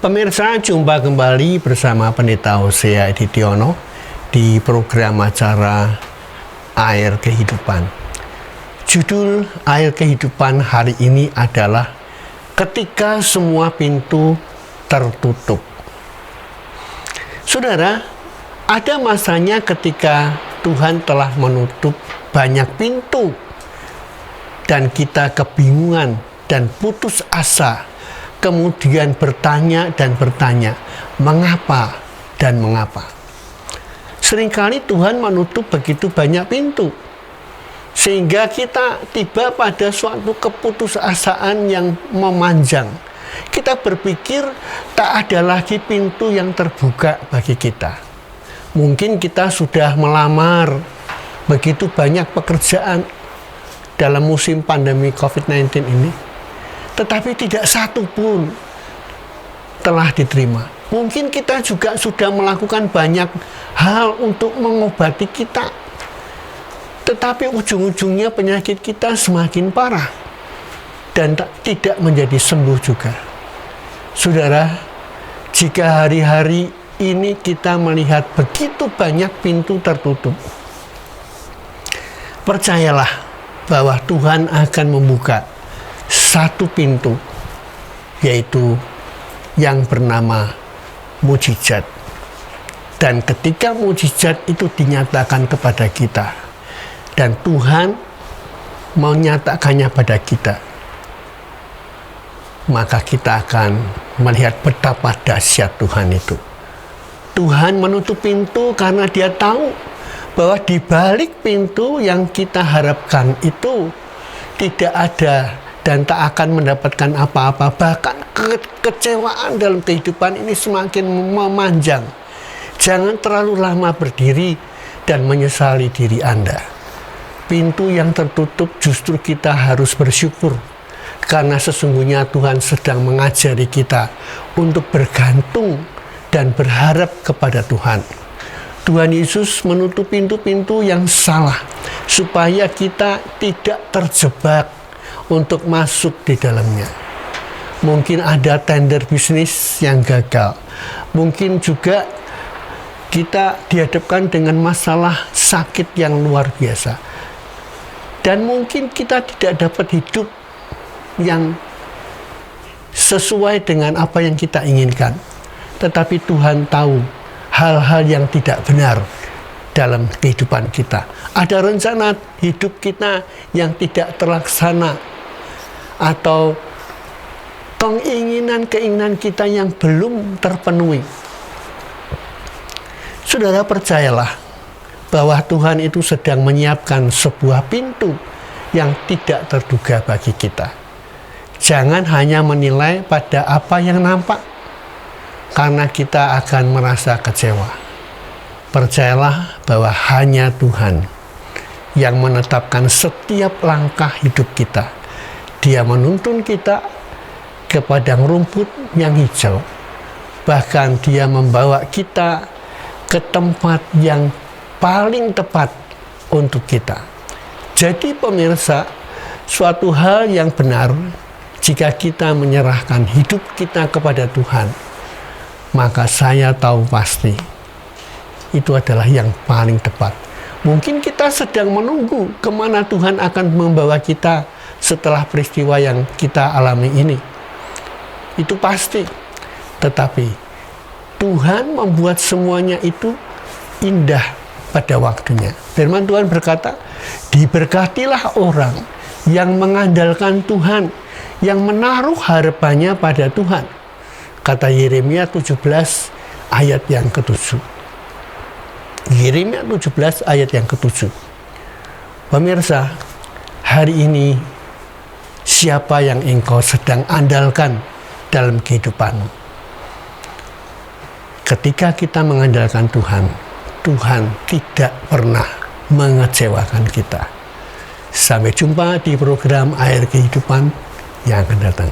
Pemirsa, jumpa kembali bersama Pendeta Hosea Editiono di program acara Air Kehidupan. Judul Air Kehidupan hari ini adalah Ketika Semua Pintu Tertutup. Saudara, ada masanya ketika Tuhan telah menutup banyak pintu dan kita kebingungan dan putus asa, kemudian bertanya dan bertanya, mengapa dan mengapa. Seringkali Tuhan menutup begitu banyak pintu, sehingga kita tiba pada suatu keputusasaan yang memanjang. Kita berpikir tak ada lagi pintu yang terbuka bagi kita. Mungkin kita sudah melamar begitu banyak pekerjaan dalam musim pandemi COVID-19 ini, tetapi tidak satu pun telah diterima. Mungkin kita juga sudah melakukan banyak hal untuk mengobati kita, tetapi ujung-ujungnya penyakit kita semakin parah dan tidak menjadi sembuh juga. Saudara, jika hari-hari ini kita melihat begitu banyak pintu tertutup, percayalah bahwa Tuhan akan membuka satu pintu, yaitu yang bernama mujizat. Dan ketika mujizat itu dinyatakan kepada kita dan Tuhan menyatakannya pada kita, maka kita akan melihat betapa dahsyat Tuhan itu. Tuhan menutup pintu karena Dia tahu bahwa di balik pintu yang kita harapkan itu tidak ada dan tak akan mendapatkan apa-apa. Bahkan kekecewaan dalam kehidupan ini semakin memanjang. Jangan terlalu lama berdiri dan menyesali diri Anda. Pintu yang tertutup justru kita harus bersyukur, karena sesungguhnya Tuhan sedang mengajari kita untuk bergantung dan berharap kepada Tuhan. Tuhan Yesus menutup pintu-pintu yang salah supaya kita tidak terjebak untuk masuk di dalamnya. Mungkin ada tender bisnis yang gagal. Mungkin juga kita dihadapkan dengan masalah sakit yang luar biasa. Dan mungkin kita tidak dapat hidup yang sesuai dengan apa yang kita inginkan. Tetapi Tuhan tahu hal-hal yang tidak benar dalam kehidupan kita. Ada rencana hidup kita yang tidak terlaksana, atau keinginan-keinginan kita yang belum terpenuhi. Saudara, percayalah bahwa Tuhan itu sedang menyiapkan sebuah pintu yang tidak terduga bagi kita. Jangan hanya menilai pada apa yang nampak, karena kita akan merasa kecewa. Percayalah bahwa hanya Tuhan yang menetapkan setiap langkah hidup kita. Dia menuntun kita ke padang rumput yang hijau. Bahkan Dia membawa kita ke tempat yang paling tepat untuk kita. Jadi pemirsa, suatu hal yang benar jika kita menyerahkan hidup kita kepada Tuhan, maka saya tahu pasti itu adalah yang paling tepat. Mungkin kita sedang menunggu kemana Tuhan akan membawa kita setelah peristiwa yang kita alami ini. Itu pasti. Tetapi Tuhan membuat semuanya itu indah pada waktunya. Firman Tuhan berkata, diberkatilah orang yang mengandalkan Tuhan, yang menaruh harapannya pada Tuhan. Kata Yeremia 17 ayat yang ke-7. Yeremia 17 ayat yang ke-7. Pemirsa, hari ini siapa yang engkau sedang andalkan dalam kehidupanmu? Ketika kita mengandalkan Tuhan, Tuhan tidak pernah mengecewakan kita. Sampai jumpa di program Air Kehidupan yang akan datang.